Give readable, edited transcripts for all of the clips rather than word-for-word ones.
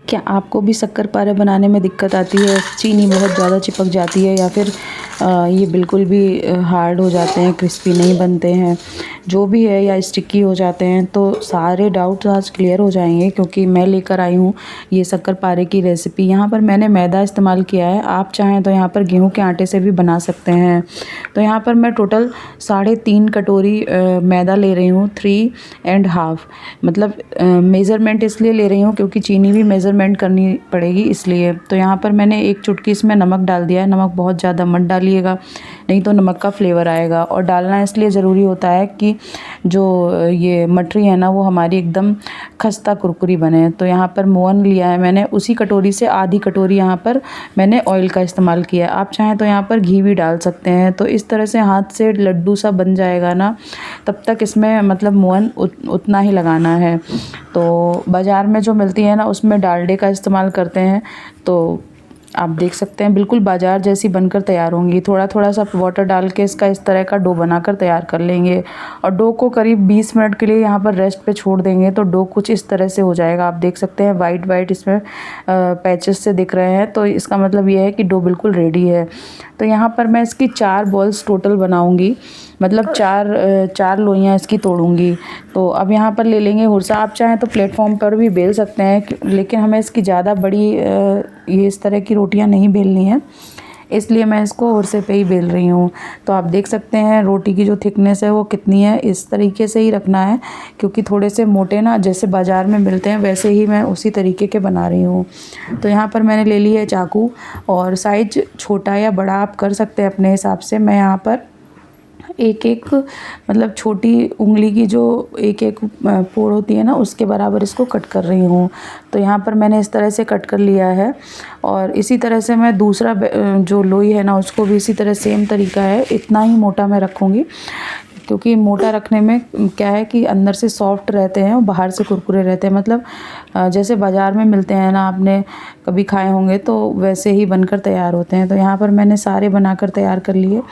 क्या आपको भी शक्करपारे बनाने में दिक्कत आती है? चीनी बहुत ज़्यादा चिपक जाती है या फिर ये बिल्कुल भी हार्ड हो जाते हैं, क्रिस्पी नहीं बनते हैं, जो भी है, या स्टिकी हो जाते हैं? तो सारे डाउट्स आज क्लियर हो जाएंगे क्योंकि मैं लेकर आई हूँ ये शक्करपारे की रेसिपी। यहाँ पर मैंने मैदा इस्तेमाल किया है, आप चाहें तो यहाँ पर गेहूं के आटे से भी बना सकते हैं। तो यहाँ पर मैं टोटल 3.5 कटोरी मैदा ले रही हूँ, 3.5 मतलब मेज़रमेंट इसलिए ले रही हूँ क्योंकि चीनी भी मेज़रमेंट करनी पड़ेगी इसलिए। तो यहाँ पर मैंने 1 चुटकी इसमें नमक डाल दिया है। नमक बहुत ज़्यादा मत डालिएगा, नहीं तो नमक का फ्लेवर आएगा। और डालना इसलिए ज़रूरी होता है कि जो ये मठरी है ना वो हमारी एकदम खस्ता कुरकुरी बने। तो यहाँ पर मोहन लिया है मैंने, उसी कटोरी से आधी कटोरी यहाँ पर मैंने ऑयल का इस्तेमाल किया है। आप चाहें तो यहाँ पर घी भी डाल सकते हैं। तो इस तरह से हाथ से लड्डू सा बन जाएगा ना, तब तक इसमें मतलब मोहन उतना ही लगाना है। तो बाज़ार में जो मिलती है ना उसमें डालडे का इस्तेमाल करते हैं। तो आप देख सकते हैं बिल्कुल बाज़ार जैसी बनकर तैयार होंगी। थोड़ा थोड़ा सा वाटर डाल के इसका इस तरह का डो बनाकर तैयार कर लेंगे और डो को करीब 20 मिनट के लिए यहाँ पर रेस्ट पे छोड़ देंगे तो डो कुछ इस तरह से हो जाएगा। आप देख सकते हैं वाइट वाइट इसमें पैचेस से दिख रहे हैं, तो इसका मतलब ये है कि डो बिल्कुल रेडी है। तो यहाँ पर मैं इसकी 4 बॉल्स टोटल बनाऊँगी, मतलब चार लोइयाँ इसकी तोड़ूँगी। तो अब यहाँ पर ले लेंगे हुरसा। आप चाहें तो प्लेटफॉर्म पर भी बेल सकते हैं, लेकिन हमें इसकी ज़्यादा बड़ी ये इस तरह की रोटियाँ नहीं बेलनी है, इसलिए मैं इसको हुरसे पे ही बेल रही हूँ। तो आप देख सकते हैं रोटी की जो थिकनेस है वो कितनी है, इस तरीके से ही रखना है क्योंकि थोड़े से मोटे ना जैसे बाज़ार में मिलते हैं वैसे ही मैं उसी तरीके के बना रही हूँ। तो यहाँ पर मैंने ले ली है चाकू, और साइज छोटा या बड़ा आप कर सकते हैं अपने हिसाब से। मैं यहाँ पर एक मतलब छोटी उंगली की जो एक पोर होती है ना उसके बराबर इसको कट कर रही हूँ। तो यहाँ पर मैंने इस तरह से कट कर लिया है और इसी तरह से मैं दूसरा जो लोई है ना उसको भी इसी तरह सेम तरीका है, इतना ही मोटा मैं रखूँगी क्योंकि मोटा रखने में क्या है कि अंदर से सॉफ्ट रहते हैं और बाहर से कुरकुरे रहते हैं। मतलब जैसे बाज़ार में मिलते हैं ना, आपने कभी खाए होंगे, तो वैसे ही बनकर तैयार होते हैं। तो यहाँ पर मैंने सारे बनाकर तैयार कर लिए।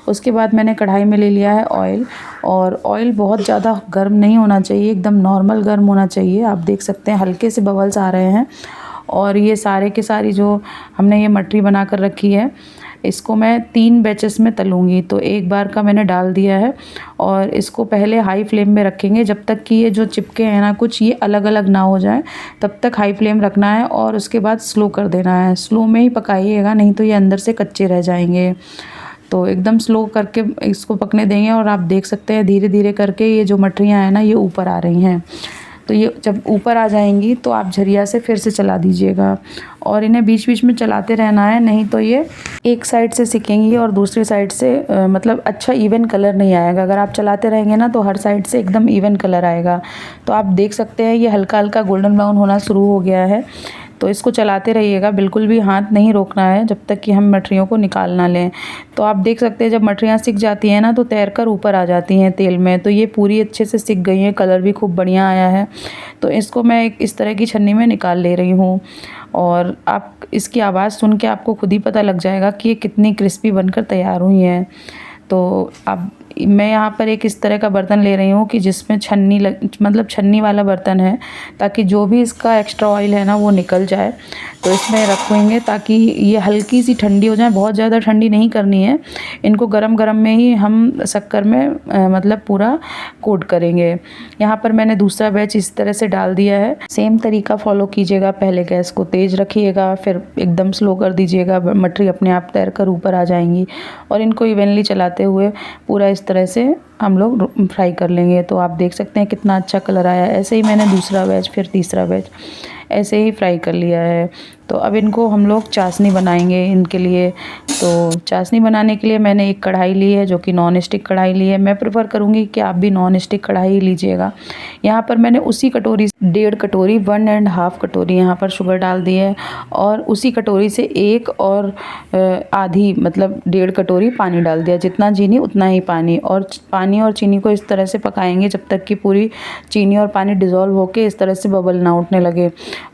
उसके बाद मैंने कढ़ाई में ले लिया है ऑयल, और ऑयल बहुत ज़्यादा गर्म नहीं होना चाहिए, एकदम नॉर्मल गर्म होना चाहिए। आप देख सकते हैं हल्के से बबल्स आ रहे हैं। और ये सारे के सारी जो हमने ये मठरी बना कर रखी है इसको मैं 3 बैचेस में तलूँगी। तो एक बार का मैंने डाल दिया है और इसको पहले हाई फ्लेम में रखेंगे जब तक कि ये जो चिपके हैं ना कुछ ये अलग अलग ना हो जाए, तब तक हाई फ्लेम रखना है और उसके बाद स्लो कर देना है। स्लो में ही पकाइएगा, नहीं तो ये अंदर से कच्चे रह जाएंगे। तो एकदम स्लो करके इसको पकने देंगे और आप देख सकते हैं धीरे धीरे करके ये जो मठरियाँ हैं ना ये ऊपर आ रही हैं। तो ये जब ऊपर आ जाएंगी तो आप झरिया से फिर से चला दीजिएगा और इन्हें बीच बीच में चलाते रहना है, नहीं तो ये एक साइड से सिकेंगी और दूसरी साइड से मतलब अच्छा इवन कलर नहीं आएगा। अगर आप चलाते रहेंगे ना तो हर साइड से एकदम इवन कलर आएगा। तो आप देख सकते हैं ये हल्का हल्का गोल्डन ब्राउन होना शुरू हो गया है। तो इसको चलाते रहिएगा, बिल्कुल भी हाथ नहीं रोकना है जब तक कि हम मठरियों को निकाल ना लें। तो आप देख सकते हैं जब मठरियाँ सिक जाती हैं ना तो तैर कर ऊपर आ जाती हैं तेल में। तो ये पूरी अच्छे से सिक गई हैं, कलर भी खूब बढ़िया आया है। तो इसको मैं एक इस तरह की छन्नी में निकाल ले रही हूँ और आप इसकी आवाज़ सुन के आपको खुद ही पता लग जाएगा कि ये कितनी क्रिस्पी बनकर तैयार हुई हैं। तो अब मैं यहाँ पर एक इस तरह का बर्तन ले रही हूँ कि जिसमें मतलब छन्नी वाला बर्तन है, ताकि जो भी इसका एक्स्ट्रा ऑयल है ना वो निकल जाए। तो इसमें रखेंगे ताकि ये हल्की सी ठंडी हो जाए, बहुत ज़्यादा ठंडी नहीं करनी है। इनको गरम गरम में ही हम शक्कर में मतलब पूरा कोट करेंगे। यहाँ पर मैंने दूसरा बैच इस तरह से डाल दिया है। सेम तरीका फॉलो कीजिएगा, पहले गैस को तेज़ रखिएगा, फिर एकदम स्लो कर दीजिएगा, मठरी अपने आप तैर कर ऊपर आ जाएंगी और इनको इवनली चलाते हुए पूरा इस तरह से हम लोग फ्राई कर लेंगे। तो आप देख सकते हैं कितना अच्छा कलर आया है। ऐसे ही मैंने दूसरा बैच फिर तीसरा बैच ऐसे ही फ्राई कर लिया है। तो अब इनको हम लोग चाशनी बनाएंगे इनके लिए। तो चाशनी बनाने के लिए मैंने एक कढ़ाई ली है जो कि नॉन स्टिक कढ़ाई ली है। मैं प्रेफर करूँगी कि आप भी नॉन स्टिक कढ़ाई ही लीजिएगा। यहाँ पर मैंने उसी कटोरी 1.5 कटोरी 1.5 कटोरी यहाँ पर शुगर डाल दी है और उसी कटोरी से एक और आधी मतलब 1.5 कटोरी पानी डाल दिया। जितना चीनी उतना ही पानी, और पानी और चीनी को इस तरह से पकाएंगे जब तक कि पूरी चीनी और पानी डिज़ोल्व होके इस तरह से बबल ना उठने लगे।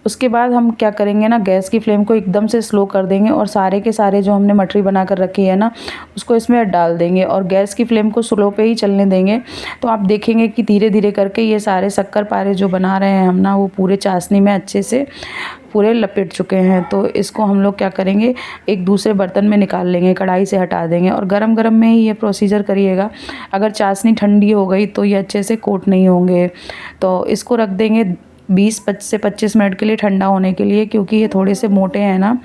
उसके बाद हम क्या करेंगे ना, गैस की फ्लेम को एकदम से स्लो कर देंगे और सारे के सारे जो हमने मठरी बना कर रखी है ना, उसको इसमें डाल देंगे और गैस की फ्लेम को स्लो पे ही चलने देंगे। तो आप देखेंगे कि धीरे धीरे करके ये सारे शक्कर पारे जो बना रहे हैं हम ना, वो पूरे चाशनी में अच्छे से पूरे लपेट चुके हैं। तो इसको हम लोग क्या करेंगे, एक दूसरे बर्तन में निकाल लेंगे, कढ़ाई से हटा देंगे और गरम गरम में ही ये प्रोसीजर करिएगा। अगर चाशनी ठंडी हो गई तो ये अच्छे से कोट नहीं होंगे। तो इसको रख देंगे 20 से 25 मिनट के लिए ठंडा होने के लिए, क्योंकि ये थोड़े से मोटे हैं ना,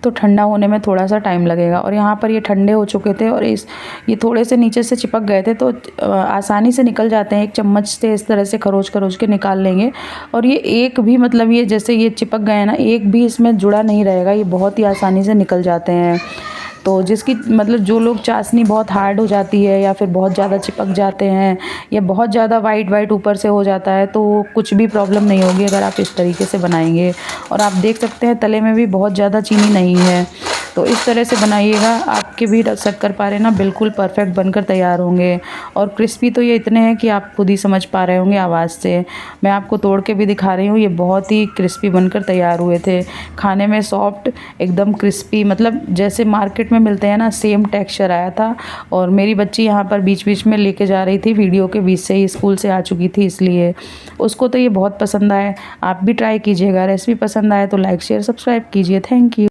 तो ठंडा होने में थोड़ा सा टाइम लगेगा। और यहाँ पर ये ठंडे हो चुके थे और ये थोड़े से नीचे से चिपक गए थे, तो आसानी से निकल जाते हैं। एक चम्मच से इस तरह से खरोच के निकाल लेंगे और ये एक भी, मतलब ये जैसे ये चिपक गए हैं ना, एक भी इसमें जुड़ा नहीं रहेगा, ये बहुत ही आसानी से निकल जाते हैं। तो जिसकी मतलब जो लोग चाशनी बहुत हार्ड हो जाती है या फिर बहुत ज़्यादा चिपक जाते हैं या बहुत ज़्यादा वाइट ऊपर से हो जाता है, तो कुछ भी प्रॉब्लम नहीं होगी अगर आप इस तरीके से बनाएंगे। और आप देख सकते हैं तले में भी बहुत ज़्यादा चीनी नहीं है। तो इस तरह से बनाइएगा, आपके भी शक्करपारे ना बिल्कुल परफेक्ट बनकर तैयार होंगे। और क्रिस्पी तो ये इतने हैं कि आप खुद ही समझ पा रहे होंगे आवाज़ से। मैं आपको तोड़ के भी दिखा रही हूँ, ये बहुत ही क्रिस्पी बनकर तैयार हुए थे। खाने में सॉफ्ट, एकदम क्रिस्पी, मतलब जैसे मार्केट में मिलते हैं ना, सेम टेक्सचर आया था। और मेरी बच्ची यहाँ पर बीच बीच में लेके जा रही थी, वीडियो के बीच से ही स्कूल से आ चुकी थी, इसलिए उसको तो ये बहुत पसंद आए। आप भी ट्राई कीजिएगा। रेसिपी पसंद आए तो लाइक शेयर सब्सक्राइब कीजिए। Thank you.